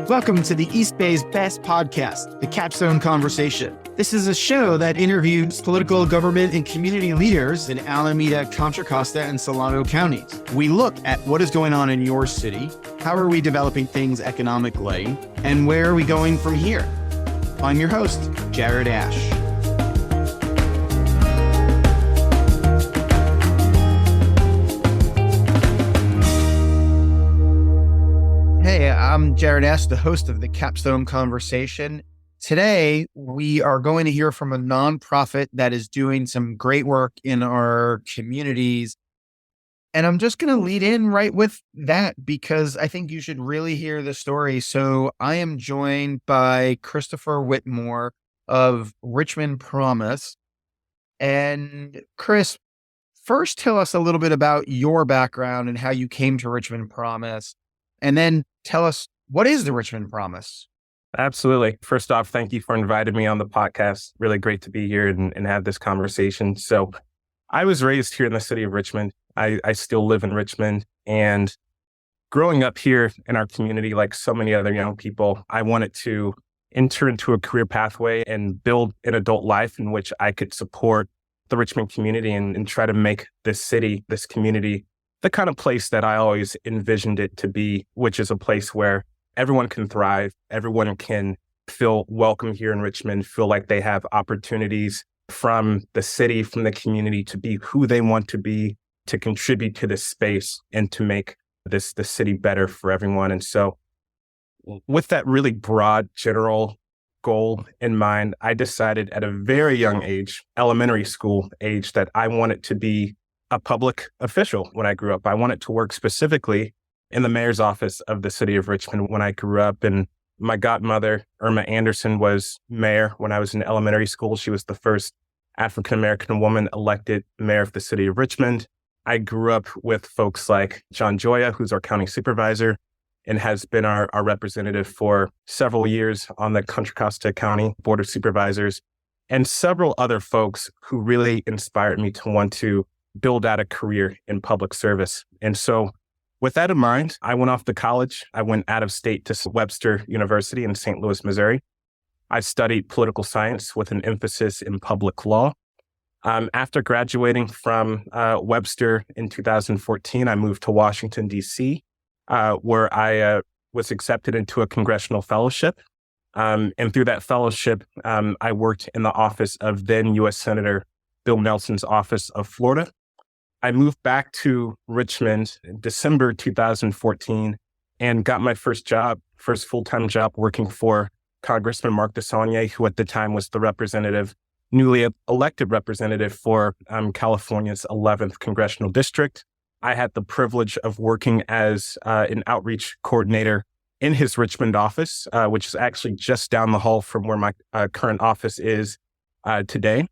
Welcome to the East Bay's best podcast, The Capstone Conversation. This is a show that interviews political, government, and community leaders in Alameda, Contra Costa, and Solano counties. We look at what is going on in your city, how are we developing things economically, and where are we going from here? I'm your host, Jared Ash. Hey, I'm Jared Ash, the host of the Capstone Conversation. Today, we are going to hear from a nonprofit that is doing some great work in our communities. And I'm just going to lead in right with that because I think you should really hear the story. So I am joined by Christopher Whitmore of Richmond Promise. And Chris, first tell us a little bit about your background and how you came to Richmond Promise. And then tell us, what is the Richmond Promise? Absolutely. First off, thank you for inviting me on the podcast. Really great to be here and have this conversation. So I was raised here in the city of Richmond. I still live in Richmond. And growing up here in our community, like so many other young people, I wanted to enter into a career pathway and build an adult life in which I could support the Richmond community and try to make this city, this community, the kind of place that I always envisioned it to be, which is a place where everyone can thrive, everyone can feel welcome here in Richmond, feel like they have opportunities from the city, from the community to be who they want to be, to contribute to this space and to make the city better for everyone. And so with that really broad general goal in mind, I decided at a very young age, elementary school age, that I wanted to be a public official when I grew up. I wanted to work specifically in the mayor's office of the city of Richmond when I grew up. And my godmother, Irma Anderson, was mayor when I was in elementary school. She was the first African-American woman elected mayor of the city of Richmond. I grew up with folks like John Joya, who's our county supervisor and has been our representative for several years on the Contra Costa County Board of Supervisors, and several other folks who really inspired me to want to build out a career in public service. And so with that in mind, I went off to college. I went out of state to Webster University in St. Louis, Missouri. I studied political science with an emphasis in public law. After graduating from Webster in 2014, I moved to Washington, D.C., where I was accepted into a congressional fellowship. And through that fellowship, I worked in the office of then U.S. Senator Bill Nelson's office of Florida. I moved back to Richmond in December 2014 and got my first full-time job working for Congressman Mark DeSaulnier, who at the time was the newly elected representative for California's 11th congressional district. I had the privilege of working as an outreach coordinator in his Richmond office, which is actually just down the hall from where my current office is today.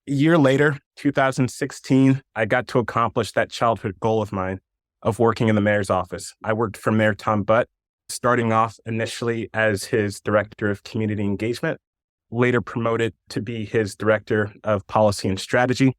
A year later, 2016, I got to accomplish that childhood goal of mine of working in the mayor's office. I worked for Mayor Tom Butt, starting off initially as his director of community engagement, later promoted to be his director of policy and strategy.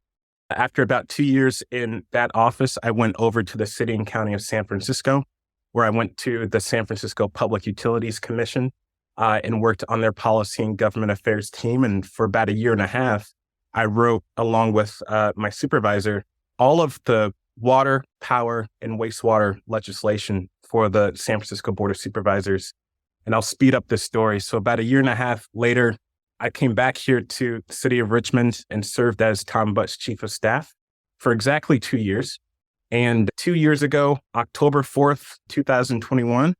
After about 2 years in that office, I went over to the city and county of San Francisco, where I went to the San Francisco Public Utilities Commission and worked on their policy and government affairs team. And for about a year and a half, I wrote, along with my supervisor, all of the water, power, and wastewater legislation for the San Francisco Board of Supervisors. And I'll speed up this story. So about a year and a half later, I came back here to the city of Richmond and served as Tom Butt's chief of staff for exactly 2 years. And 2 years ago, October 4th, 2021,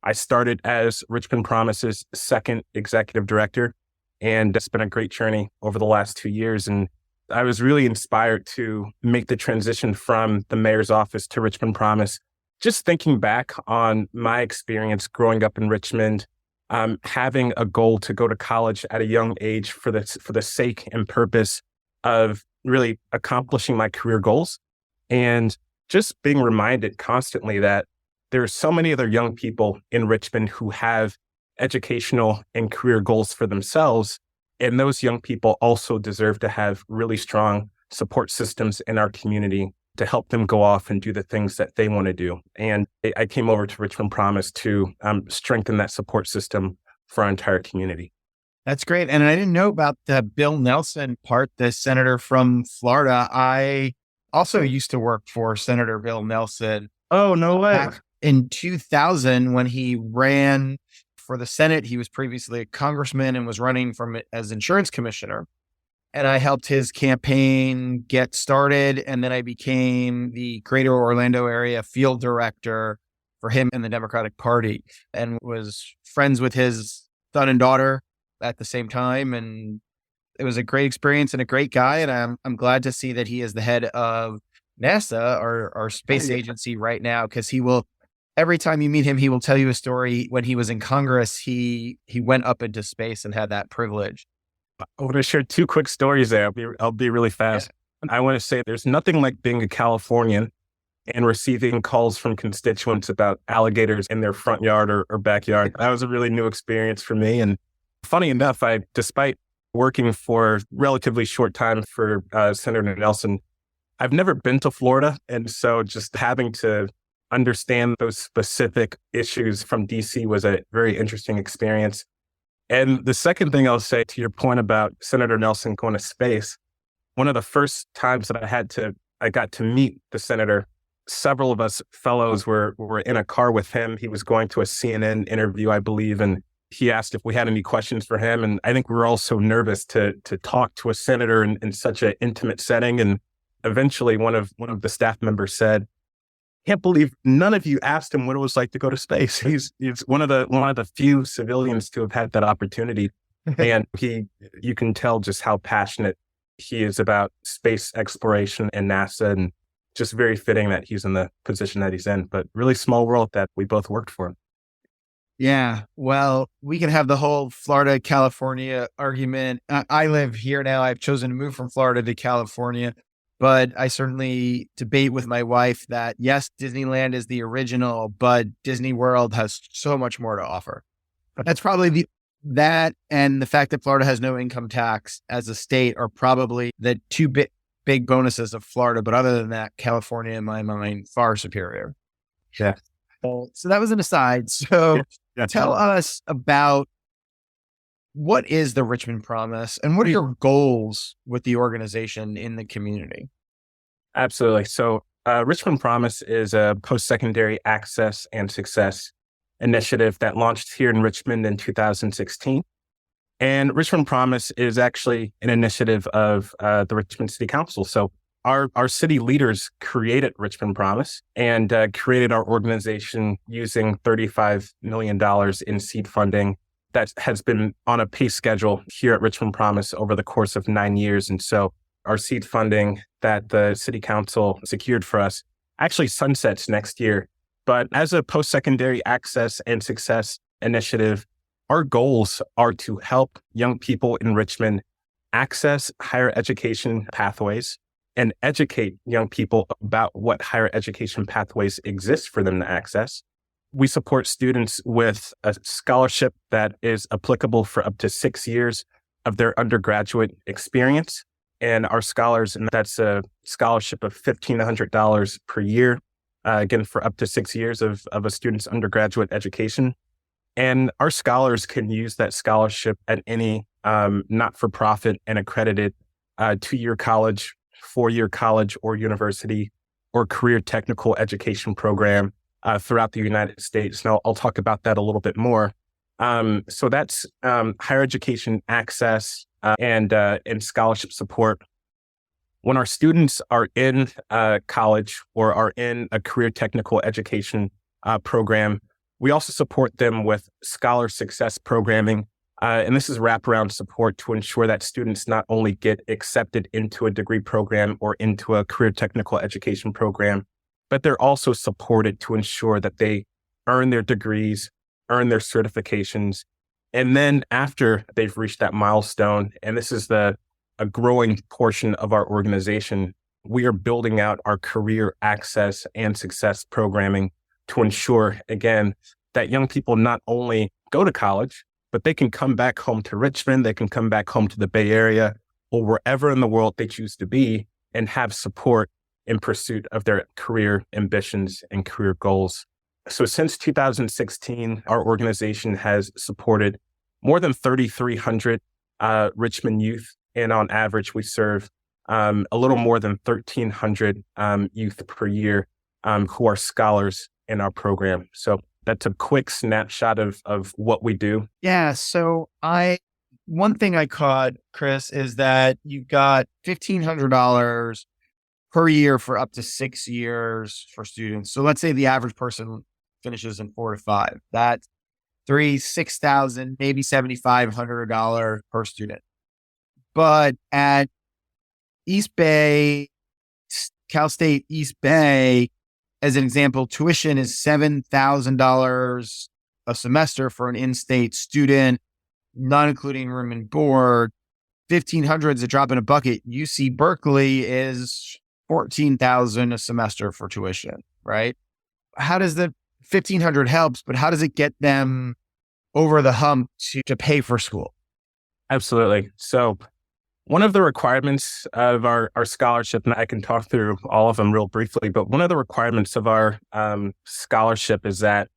I started as Richmond Promise's second executive director. And it's been a great journey over the last 2 years. And I was really inspired to make the transition from the mayor's office to Richmond Promise. Just thinking back on my experience growing up in Richmond, having a goal to go to college at a young age for the sake and purpose of really accomplishing my career goals, and just being reminded constantly that there are so many other young people in Richmond who have educational and career goals for themselves. And those young people also deserve to have really strong support systems in our community to help them go off and do the things that they want to do. And I came over to Richmond Promise to strengthen that support system for our entire community. That's great. And I didn't know about the Bill Nelson part, the senator from Florida. I also used to work for Senator Bill Nelson. Oh, no way. Back in 2000, when he ran for the Senate, he was previously a congressman and was running as insurance commissioner. And I helped his campaign get started. And then I became the greater Orlando area field director for him and the Democratic Party, and was friends with his son and daughter at the same time. And it was a great experience and a great guy. And I'm glad to see that he is the head of NASA, our space agency right now, because every time you meet him, he will tell you a story. When he was in Congress, he went up into space and had that privilege. I want to share two quick stories there. I'll be really fast. Yeah. I want to say there's nothing like being a Californian and receiving calls from constituents about alligators in their front yard or backyard. That was a really new experience for me. And funny enough, despite working for a relatively short time for Senator Nelson, I've never been to Florida. And so just having to understand those specific issues from DC was a very interesting experience. And the second thing I'll say to your point about Senator Nelson going to space, one of the first times that I got to meet the senator, several of us fellows were in a car with him. He was going to a CNN interview, I believe, and he asked if we had any questions for him. And I think we were all so nervous to talk to a senator in such an intimate setting. And eventually one of the staff members said, "Can't believe none of you asked him what it was like to go to space." He's one of the few civilians to have had that opportunity. And you can tell just how passionate he is about space exploration and NASA, and just very fitting that he's in the position that he's in, but really small world that we both worked for. Yeah. Well, we can have the whole Florida, California argument. I live here now. I've chosen to move from Florida to California. But I certainly debate with my wife that, yes, Disneyland is the original, but Disney World has so much more to offer. That's probably that and the fact that Florida has no income tax as a state are probably the two big bonuses of Florida. But other than that, California, in my mind, far superior. Yeah. So that was an aside. So tell us about, what is the Richmond Promise and what are your goals with the organization in the community? Absolutely. So Richmond Promise is a post-secondary access and success initiative that launched here in Richmond in 2016. And Richmond Promise is actually an initiative of the Richmond City Council. So our city leaders created Richmond Promise and created our organization using $35 million in seed funding that has been on a pay schedule here at Richmond Promise over the course of 9 years. And so our seed funding that the city council secured for us actually sunsets next year. But as a post-secondary access and success initiative, our goals are to help young people in Richmond access higher education pathways and educate young people about what higher education pathways exist for them to access. We support students with a scholarship that is applicable for up to 6 years of their undergraduate experience. And our scholars, and that's a scholarship of $1,500 per year, again, for up to 6 years of a student's undergraduate education. And our scholars can use that scholarship at any not-for-profit and accredited 2-year college, 4-year college or university or career technical education program throughout the United States. Now, I'll talk about that a little bit more. So that's higher education access and scholarship support. When our students are in college or are in a career technical education program, we also support them with scholar success programming. And this is wraparound support to ensure that students not only get accepted into a degree program or into a career technical education program, but they're also supported to ensure that they earn their degrees, earn their certifications. And then after they've reached that milestone, and this is a growing portion of our organization, we are building out our career access and success programming to ensure, again, that young people not only go to college, but they can come back home to Richmond, they can come back home to the Bay Area, or wherever in the world they choose to be and have support in pursuit of their career ambitions and career goals. So since 2016, our organization has supported more than 3,300 Richmond youth. And on average, we serve a little more than 1,300 youth per year who are scholars in our program. So that's a quick snapshot of what we do. Yeah. So one thing I caught, Chris, is that you got $1,500 per year for up to 6 years for students. So let's say the average person finishes in 4 to 5. That's $6,000, maybe $7,500 per student. But at East Bay, Cal State East Bay, as an example, tuition is $7,000 a semester for an in-state student, not including room and board. 1,500 is a drop in a bucket. UC Berkeley is $14,000 a semester for tuition, right? How does the 1,500 helps, but how does it get them over the hump to pay for school? Absolutely. So one of the requirements of our scholarship, and I can talk through all of them real briefly, but one of the requirements of our scholarship is that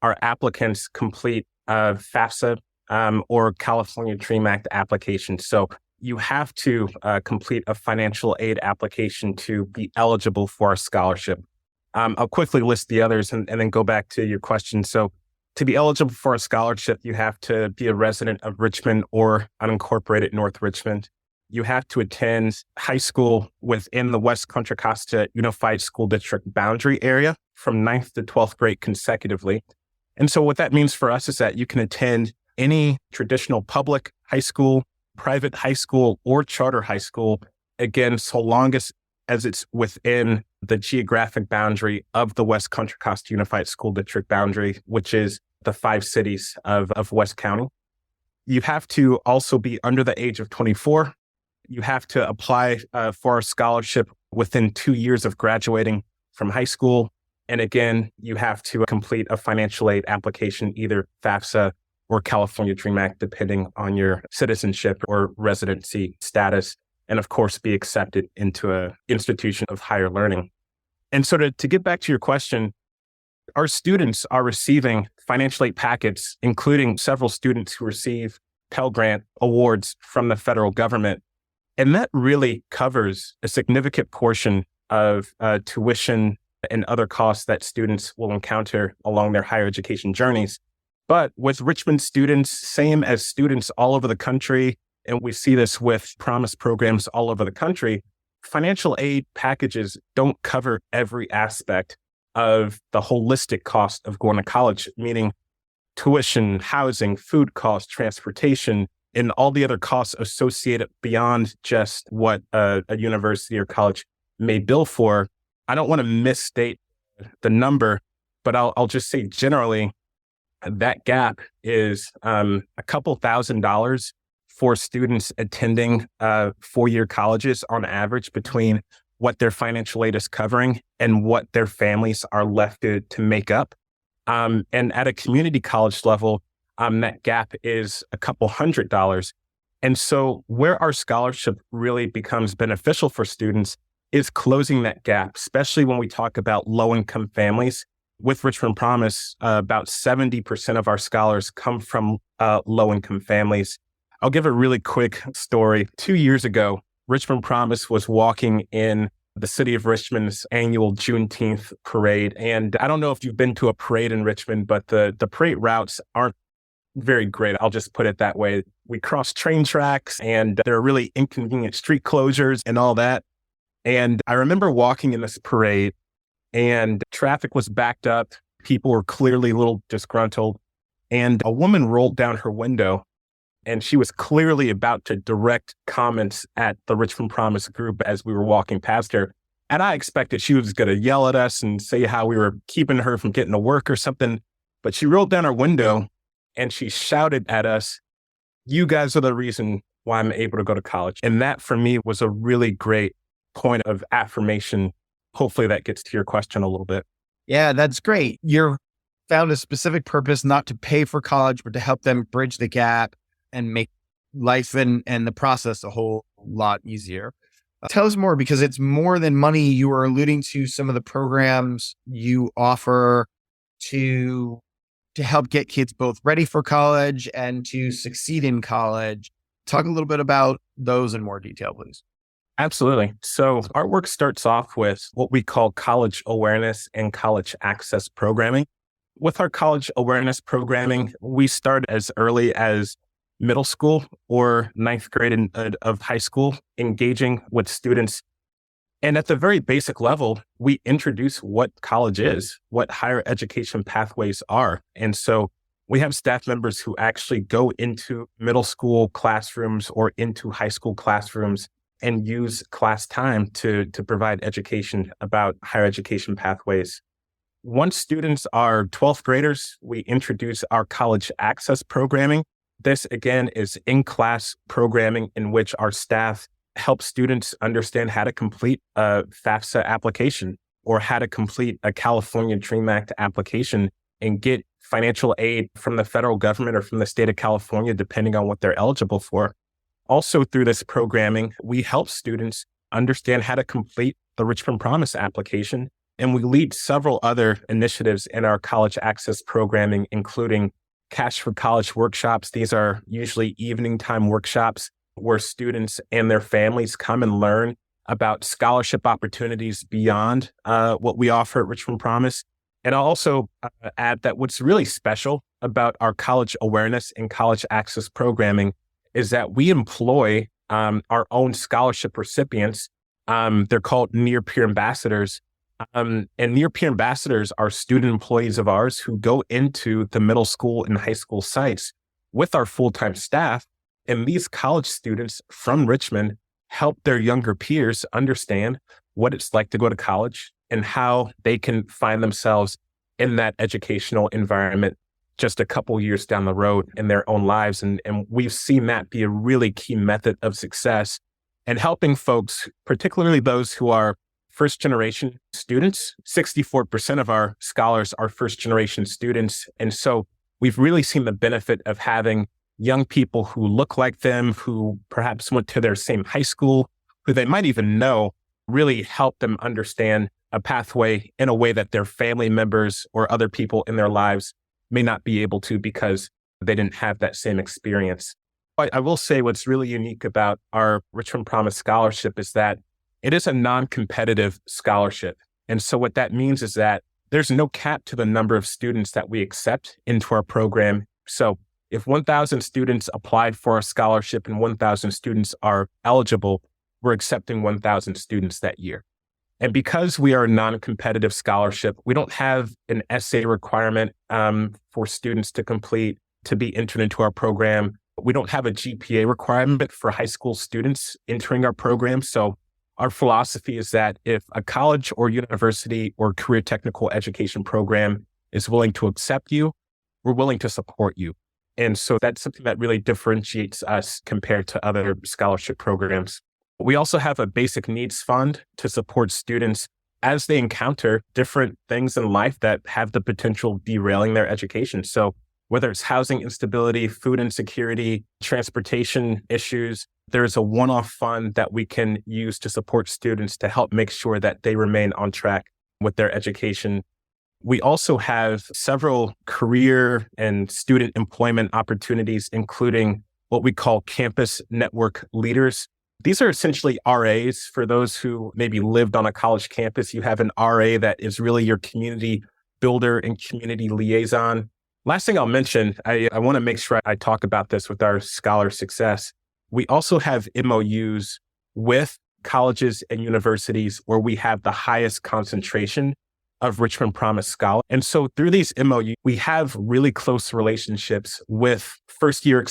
our applicants complete FAFSA or California Dream Act application. So you have to complete a financial aid application to be eligible for our scholarship. I'll quickly list the others and then go back to your question. So to be eligible for a scholarship, you have to be a resident of Richmond or unincorporated North Richmond. You have to attend high school within the West Contra Costa Unified School District boundary area from 9th to 12th grade consecutively. And so what that means for us is that you can attend any traditional public high school, private high school, or charter high school, again, so long as it's within the geographic boundary of the West Contra Costa Unified School District boundary, which is the 5 cities of West County. You have to also be under the age of 24. You have to apply for a scholarship within 2 years of graduating from high school. And again, you have to complete a financial aid application, either FAFSA or California Dream Act, depending on your citizenship or residency status. And of course, be accepted into an institution of higher learning. And so to get back to your question, our students are receiving financial aid packets, including several students who receive Pell Grant awards from the federal government. And that really covers a significant portion of tuition and other costs that students will encounter along their higher education journeys. But with Richmond students, same as students all over the country, and we see this with Promise programs all over the country, financial aid packages don't cover every aspect of the holistic cost of going to college, meaning tuition, housing, food costs, transportation, and all the other costs associated beyond just what a university or college may bill for. I don't want to misstate the number, but I'll just say generally that gap is a couple $1,000s for students attending 4-year colleges on average between what their financial aid is covering and what their families are left to make up. And at a community college level, that gap is a couple $100s. And so where our scholarship really becomes beneficial for students is closing that gap, especially when we talk about low-income families. With Richmond Promise, about 70% of our scholars come from low-income families. I'll give a really quick story. 2 years ago, Richmond Promise was walking in the city of Richmond's annual Juneteenth parade. And I don't know if you've been to a parade in Richmond, but the parade routes aren't very great. I'll just put it that way. We cross train tracks and there are really inconvenient street closures and all that. And I remember walking in this parade and traffic was backed up. People were clearly a little disgruntled. And a woman rolled down her window and she was clearly about to direct comments at the Richmond Promise group as we were walking past her. And I expected she was going to yell at us and say how we were keeping her from getting to work or something. But she rolled down her window and she shouted at us, "You guys are the reason why I'm able to go to college." And that for me was a really great point of affirmation. Hopefully that gets to your question a little bit. Yeah, that's great. You're found a specific purpose not to pay for college, but to help them bridge the gap and make life and the process a whole lot easier. Tell us more, because it's more than money. You were alluding to some of the programs you offer to help get kids both ready for college and to succeed in college. Talk a little bit about those in more detail, please. Absolutely. So our work starts off with what we call college awareness and college access programming. With our college awareness programming, we start as early as middle school or ninth grade of high school, engaging with students. And at the very basic level, we introduce what college is, what higher education pathways are. And so we have staff members who actually go into middle school classrooms or into high school classrooms and use class time to provide education about higher education pathways. Once students are 12th graders, we introduce our college access programming. This, again, is in-class programming in which our staff help students understand how to complete a FAFSA application or how to complete a California Dream Act application and get financial aid from the federal government or from the state of California, depending on what they're eligible for. Also, through this programming, we help students understand how to complete the Richmond Promise application. And we lead several other initiatives in our college access programming, including Cash for College workshops. These are usually evening time workshops where students and their families come and learn about scholarship opportunities beyond what we offer at Richmond Promise. And I'll also add that what's really special about our college awareness and college access programming is that we employ our own scholarship recipients. They're called near-peer ambassadors. And near-peer ambassadors are student employees of ours who go into the middle school and high school sites with our full-time staff. And these college students from Richmond help their younger peers understand what it's like to go to college and how they can find themselves in that educational environment just a couple years down the road in their own lives. And we've seen that be a really key method of success and helping folks, particularly those who are first generation students. 64% of our scholars are first generation students. And so we've really seen the benefit of having young people who look like them, who perhaps went to their same high school, who they might even know, really help them understand a pathway in a way that their family members or other people in their lives may not be able to because they didn't have that same experience. I will say what's really unique about our Richmond Promise scholarship is that it is a non-competitive scholarship. And so what that means is that there's no cap to the number of students that we accept into our program. So if 1,000 students applied for a scholarship and 1,000 students are eligible, we're accepting 1,000 students that year. And because we are a non-competitive scholarship, we don't have an essay requirement for students to complete to be entered into our program. We don't have a GPA requirement for high school students entering our program. So our philosophy is that if a college or university or career technical education program is willing to accept you, we're willing to support you. And so that's something that really differentiates us compared to other scholarship programs. We also have a basic needs fund to support students as they encounter different things in life that have the potential of derailing their education. So whether it's housing instability, food insecurity, transportation issues, there's a one-off fund that we can use to support students to help make sure that they remain on track with their education. We also have several career and student employment opportunities, including what we call campus network leaders. These are essentially RAs. For those who maybe lived on a college campus, you have an RA that is really your community builder and community liaison. Last thing I'll mention, I want to make sure I talk about this with our scholar success. We also have MOUs with colleges and universities where we have the highest concentration of Richmond Promise scholars. And so through these MOUs, we have really close relationships with first-year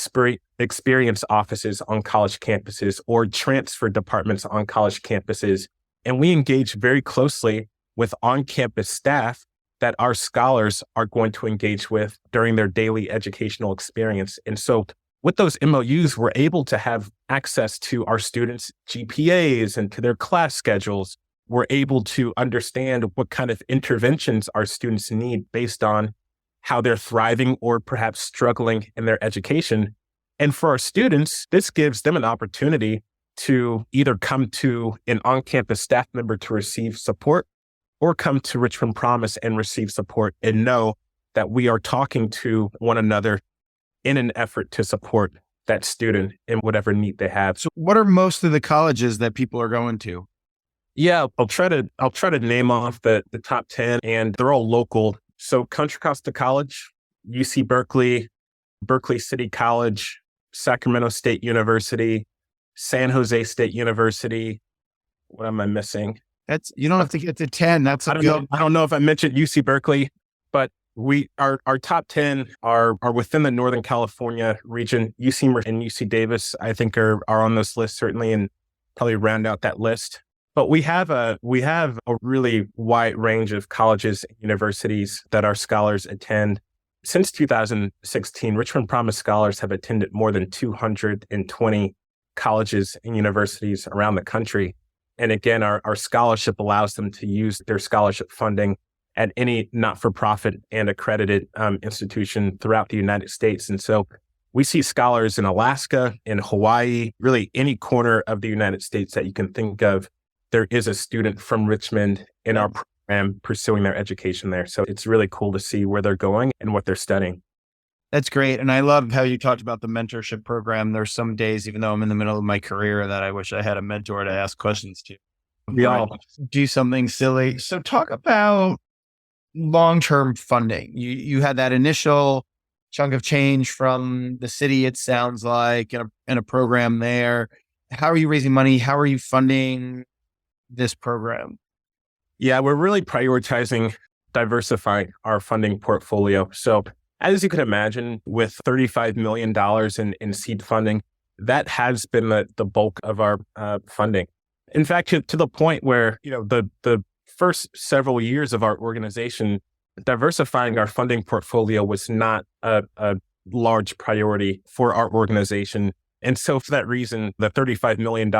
experience offices on college campuses or transfer departments on college campuses. And we engage very closely with on-campus staff that our scholars are going to engage with during their daily educational experience. And so with those MOUs, we're able to have access to our students' GPAs and to their class schedules. We're able to understand what kind of interventions our students need based on how they're thriving or perhaps struggling in their education. And for our students, this gives them an opportunity to either come to an on-campus staff member to receive support or come to Richmond Promise and receive support and know that we are talking to one another in an effort to support that student in whatever need they have. So what are most of the colleges that people are going to? Yeah, I'll try to name off the top 10, and they're all local. So Contra Costa College, UC Berkeley, Berkeley City College, Sacramento State University, San Jose State University. What am I missing? You don't have to get to 10. I don't know if I mentioned UC Berkeley, but our top 10 are within the Northern California region. UC and UC Davis, I think, are on this list certainly, and probably round out that list. But we have a really wide range of colleges and universities that our scholars attend. Since 2016, Richmond Promise scholars have attended more than 220 colleges and universities around the country. And again, our scholarship allows them to use their scholarship funding at any not-for-profit and accredited institution throughout the United States. And so we see scholars in Alaska, in Hawaii, really any corner of the United States that you can think of. There is a student from Richmond in our program pursuing their education there. So it's really cool to see where they're going and what they're studying. That's great. And I love how you talked about the mentorship program. There's some days, even though I'm in the middle of my career, that I wish I had a mentor to ask questions to. We all do something silly. So talk about long-term funding. You had that initial chunk of change from the city, it sounds like, in a program there. How are you raising money? How are you funding this program? Yeah, we're really prioritizing diversifying our funding portfolio. So as you can imagine, with $35 million in seed funding, that has been the bulk of our funding. In fact, to the point where, the first several years of our organization, diversifying our funding portfolio was not a large priority for our organization. And so for that reason, the $35 million,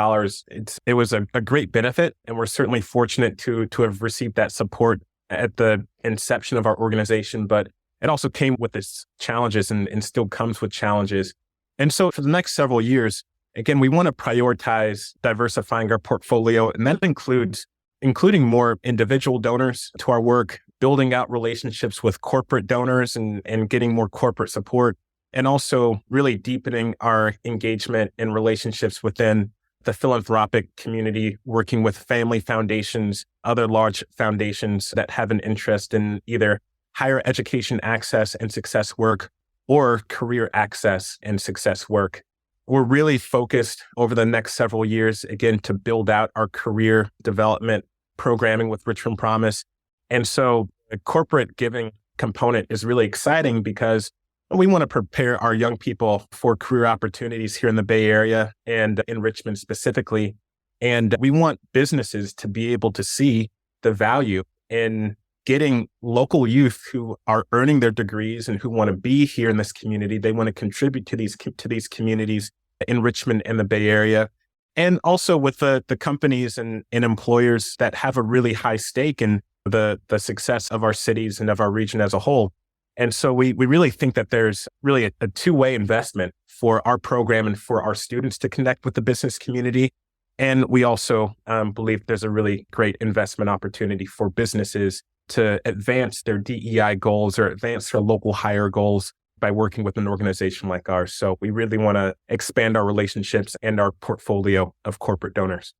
it was a great benefit. And we're certainly fortunate to have received that support at the inception of our organization. But it also came with its challenges and still comes with challenges. And so for the next several years, again, we want to prioritize diversifying our portfolio. And that includes including more individual donors to our work, building out relationships with corporate donors and getting more corporate support, and also really deepening our engagement and relationships within the philanthropic community, working with family foundations, other large foundations that have an interest in either higher education access and success work or career access and success work. We're really focused over the next several years, again, to build out our career development programming with Richmond Promise. And so the corporate giving component is really exciting because we want to prepare our young people for career opportunities here in the Bay Area and in Richmond specifically. And we want businesses to be able to see the value in getting local youth who are earning their degrees and who want to be here in this community. They want to contribute to these communities in Richmond and the Bay Area. And also with the companies and employers that have a really high stake in the success of our cities and of our region as a whole. And so we really think that there's really a two-way investment for our program and for our students to connect with the business community. And we also believe there's a really great investment opportunity for businesses to advance their DEI goals or advance their local hire goals by working with an organization like ours. So we really want to expand our relationships and our portfolio of corporate donors.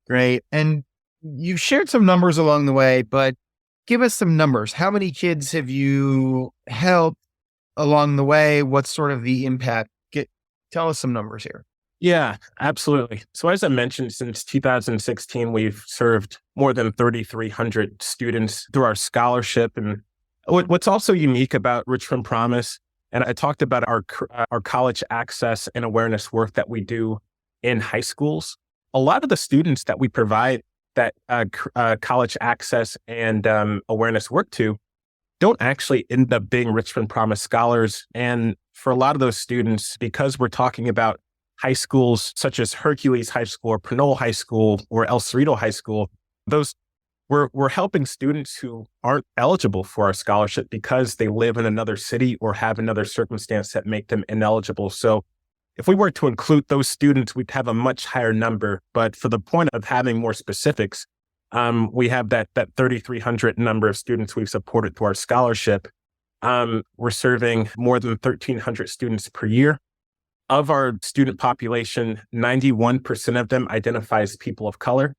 Great. And you've shared some numbers along the way, but give us some numbers. How many kids have you helped along the way? What's sort of the impact? Tell us some numbers here. Yeah, absolutely. So as I mentioned, since 2016, we've served more than 3,300 students through our scholarship. And what's also unique about Richmond Promise, and I talked about our college access and awareness work that we do in high schools. A lot of the students that we provide that college access and awareness work to don't actually end up being Richmond Promise scholars. And for a lot of those students, because we're talking about high schools such as Hercules High School or Pinole High School or El Cerrito High School, we're helping students who aren't eligible for our scholarship because they live in another city or have another circumstance that make them ineligible. So If we were to include those students, we'd have a much higher number. But for the point of having more specifics, we have that 3,300 number of students we've supported through our scholarship. We're serving more than 1,300 students per year. Of our student population, 91% of them identify as people of color.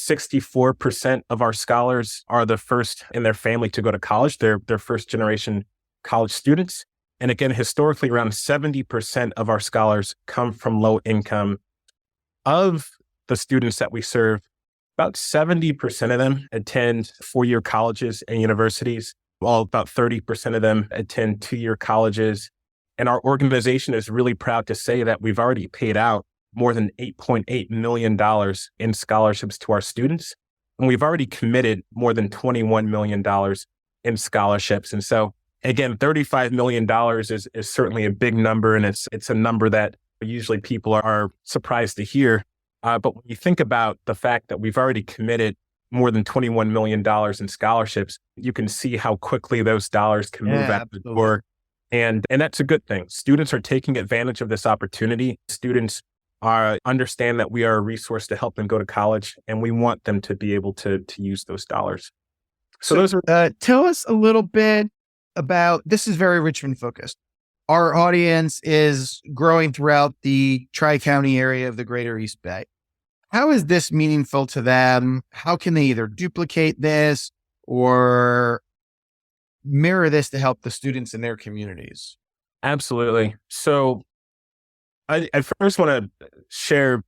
64% of our scholars are the first in their family to go to college. They're first generation college students. And again, historically, around 70% of our scholars come from low income. Of the students that we serve, about 70% of them attend four-year colleges and universities, while about 30% of them attend two-year colleges. And our organization is really proud to say that we've already paid out more than $8.8 million in scholarships to our students. And we've already committed more than $21 million in scholarships. And so again, $35 million is certainly a big number, and it's a number that usually people are surprised to hear. But when you think about the fact that we've already committed more than $21 million in scholarships, you can see how quickly those dollars can move out the door. And that's a good thing. Students are taking advantage of this opportunity. Students understand that we are a resource to help them go to college, and we want them to be able to use those dollars. So those are. Tell us a little bit about, this is very Richmond focused. Our audience is growing throughout the Tri-County area of the Greater East Bay. How is this meaningful to them? How can they either duplicate this or mirror this to help the students in their communities? Absolutely. So I first want to share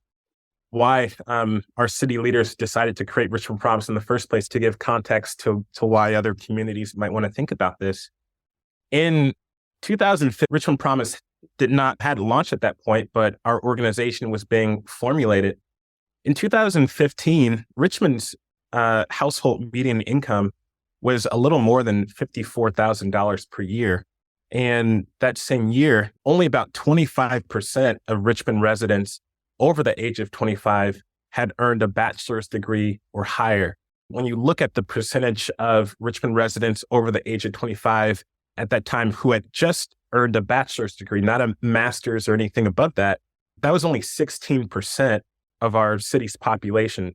why our city leaders decided to create Richmond Promise in the first place, to give context to why other communities might want to think about this. In 2005, Richmond Promise had launched at that point, but our organization was being formulated. In 2015, Richmond's household median income was a little more than $54,000 per year. And that same year, only about 25% of Richmond residents over the age of 25 had earned a bachelor's degree or higher. When you look at the percentage of Richmond residents over the age of 25 at that time who had just earned a bachelor's degree, not a master's or anything above that, that was only 16% of our city's population.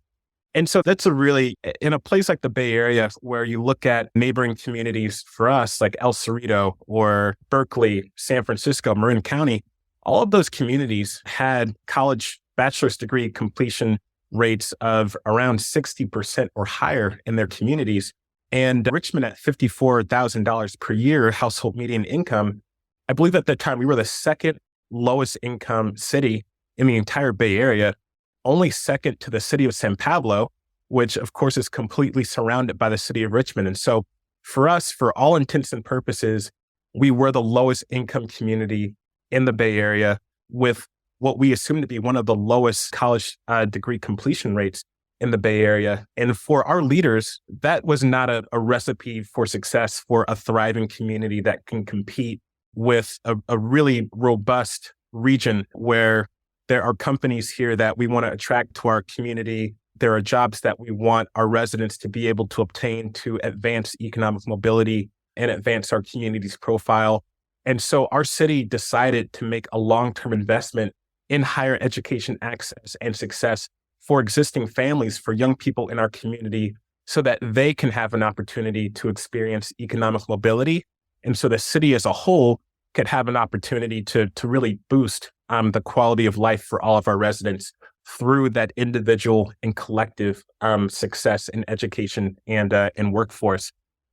And so that's in a place like the Bay Area, where you look at neighboring communities for us, like El Cerrito or Berkeley, San Francisco, Marin County, all of those communities had college bachelor's degree completion rates of around 60% or higher in their communities. And Richmond, at $54,000 per year household median income, I believe at that time we were the second lowest income city in the entire Bay Area, only second to the city of San Pablo, which of course is completely surrounded by the city of Richmond. And so for us, for all intents and purposes, we were the lowest income community in the Bay Area, with what we assume to be one of the lowest college degree completion rates in the Bay Area. And for our leaders, that was not a recipe for success for a thriving community that can compete with a really robust region where there are companies here that we want to attract to our community. There are jobs that we want our residents to be able to obtain to advance economic mobility and advance our community's profile. And so our city decided to make a long-term investment in higher education access and success for existing families, for young people in our community, so that they can have an opportunity to experience economic mobility. And so the city as a whole could have an opportunity to really boost the quality of life for all of our residents through that individual and collective success in education and workforce.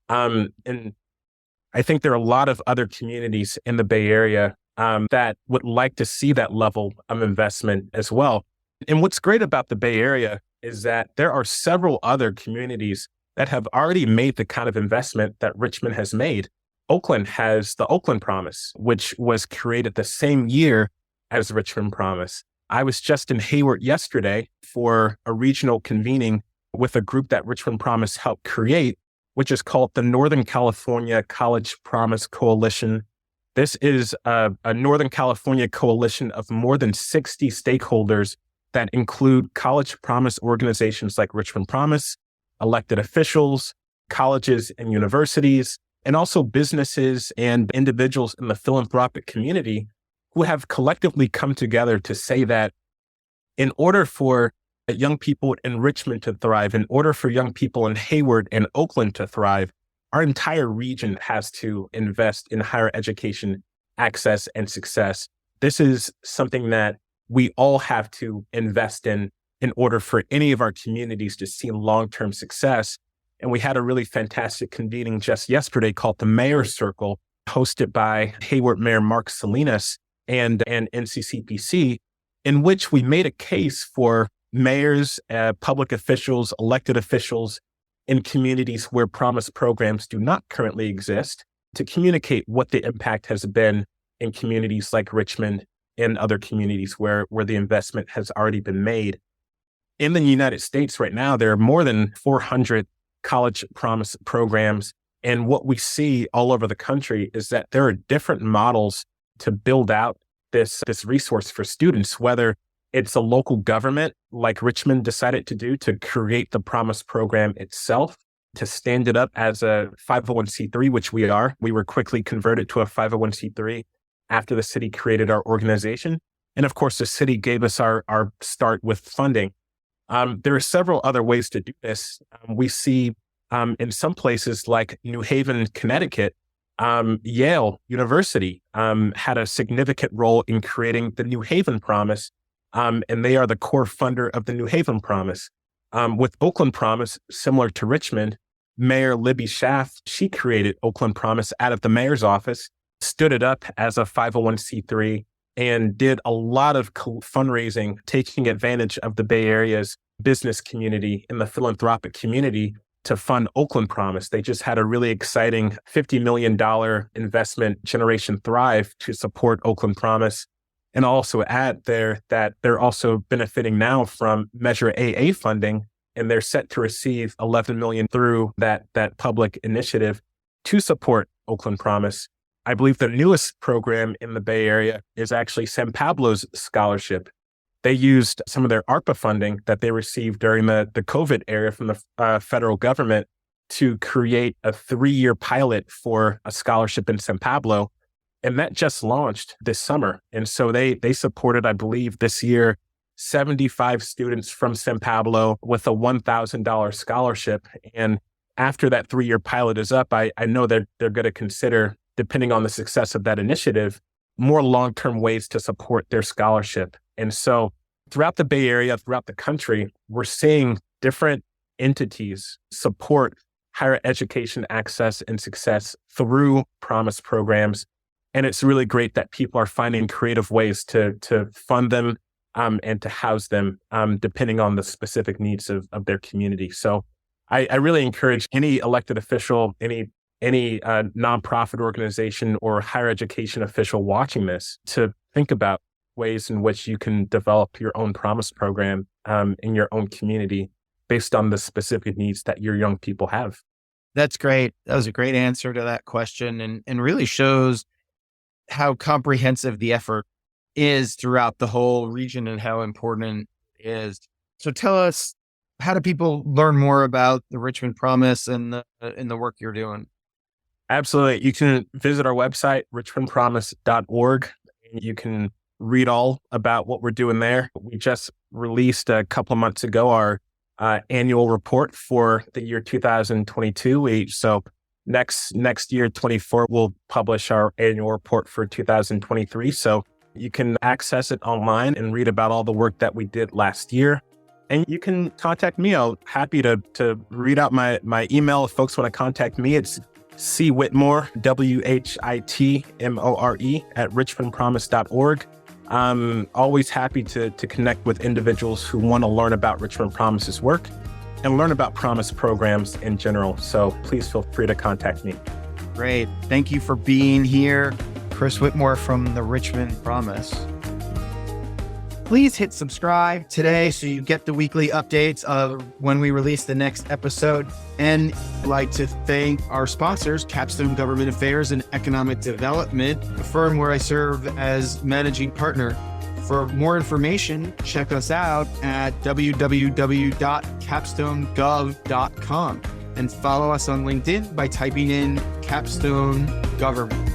And I think there are a lot of other communities in the Bay Area that would like to see that level of investment as well. And what's great about the Bay Area is that there are several other communities that have already made the kind of investment that Richmond has made. Oakland has the Oakland Promise, which was created the same year as Richmond Promise. I was just in Hayward yesterday for a regional convening with a group that Richmond Promise helped create, which is called the Northern California College Promise Coalition. This is a Northern California coalition of more than 60 stakeholders that include college promise organizations like Richmond Promise, elected officials, colleges and universities, and also businesses and individuals in the philanthropic community who have collectively come together to say that in order for young people in Richmond to thrive, in order for young people in Hayward and Oakland to thrive, our entire region has to invest in higher education access and success. This is something that we all have to invest in order for any of our communities to see long-term success. And we had a really fantastic convening just yesterday called the Mayor's Circle, hosted by Hayward Mayor Mark Salinas and NCCPC, in which we made a case for mayors, public officials, elected officials in communities where Promise programs do not currently exist to communicate what the impact has been in communities like Richmond and other communities where the investment has already been made. In the United States right now, there are more than 400 college Promise programs. And what we see all over the country is that there are different models to build out this resource for students, whether it's a local government like Richmond decided to do to create the Promise program itself, to stand it up as a 501c3, which we are. We were quickly converted to a 501c3 after the city created our organization. And of course, the city gave us our start with funding. There are several other ways to do this. We see in some places like New Haven, Connecticut, Yale University had a significant role in creating the New Haven Promise, and they are the core funder of the New Haven Promise. With Oakland Promise, similar to Richmond, Mayor Libby Schaaf, she created Oakland Promise out of the mayor's office, stood it up as a 501c3, and did a lot of fundraising, taking advantage of the Bay Area's business community and the philanthropic community to fund Oakland Promise. They just had a really exciting $50 million investment, Generation Thrive, to support Oakland Promise. And I'll also add there that they're also benefiting now from Measure AA funding, and they're set to receive $11 million through that public initiative to support Oakland Promise. I believe the newest program in the Bay Area is actually San Pablo's scholarship. They used some of their ARPA funding that they received during the COVID era from the federal government to create a 3-year pilot for a scholarship in San Pablo. And that just launched this summer. And so they supported, I believe, this year, 75 students from San Pablo with a $1,000 scholarship. And after that 3-year pilot is up, I know they're going to consider, depending on the success of that initiative, more long-term ways to support their scholarship. And so throughout the Bay Area, throughout the country, we're seeing different entities support higher education access and success through Promise programs. And it's really great that people are finding creative ways to fund them and to house them depending on the specific needs of their community. So I really encourage any elected official, any nonprofit organization or higher education official watching this to think about ways in which you can develop your own Promise program in your own community based on the specific needs that your young people have. That's great. That was a great answer to that question and really shows how comprehensive the effort is throughout the whole region and how important it is. So tell us, how do people learn more about the Richmond Promise and the work you're doing? Absolutely. You can visit our website, richmondpromise.org. You can read all about what we're doing there. We just released a couple of months ago our annual report for the year 2022. So next year, 24, we'll publish our annual report for 2023. So you can access it online and read about all the work that we did last year. And you can contact me. I'm happy to read out my email. If folks want to contact me, it's C. Whitmore, WHITMORE at richmondpromise.org. I'm always happy to connect with individuals who want to learn about Richmond Promise's work and learn about Promise programs in general. So please feel free to contact me. Great. Thank you for being here. Chris Whitmore from the Richmond Promise. Please hit subscribe today so you get the weekly updates of when we release the next episode. And I'd like to thank our sponsors, Capstone Government Affairs and Economic Development, a firm where I serve as managing partner. For more information, check us out at www.capstonegov.com and follow us on LinkedIn by typing in Capstone Government.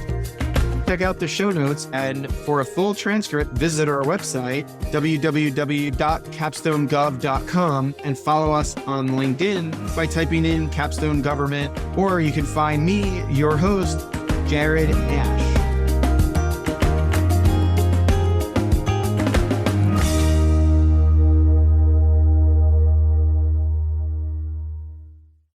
check out the show notes. And for a full transcript, visit our website, www.capstonegov.com, and follow us on LinkedIn by typing in Capstone Government, or you can find me, your host, Jared Ash.